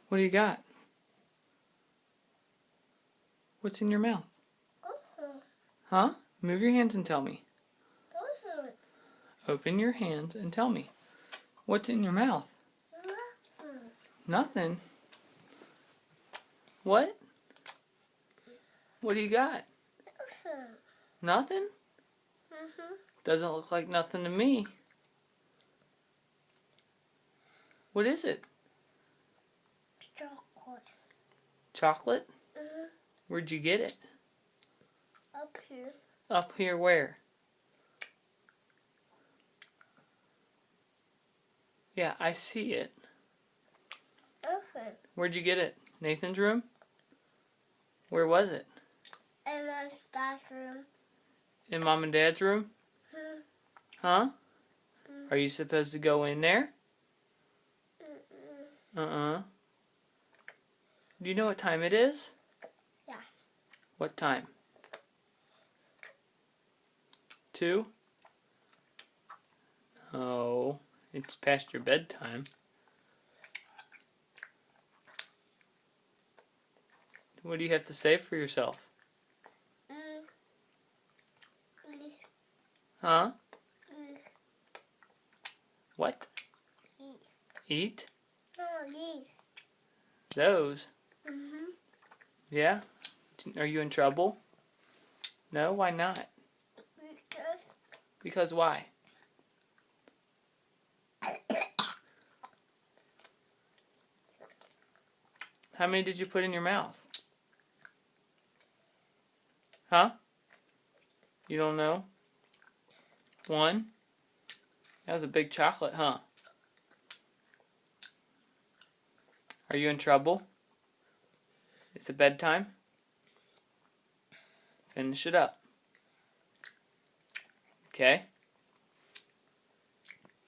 What do you got? What's in your mouth? Huh? Move your hands and tell me. Open your hands and tell me. What's in your mouth? Nothing. What? What do you got? Nothing? Doesn't look like nothing to me. What is it? Chocolate. Chocolate? Where'd you get it? Up here. Up here where? Yeah, I see it. Open. Where'd you get it? Nathan's room? Where was it? In my dad's room. In Mom and Dad's room? Huh? Are you supposed to go in there? Do you know what time it is? Yeah. What time? 2? Oh, it's past your bedtime. What do you have to say for yourself? Huh? What? Eat? No, these. Those? Yeah? Are you in trouble? No? Why not? Because why? How many did you put in your mouth? Huh? You don't know? 1? That was a big chocolate, huh? Are you in trouble? Is it bedtime? Finish it up. Okay?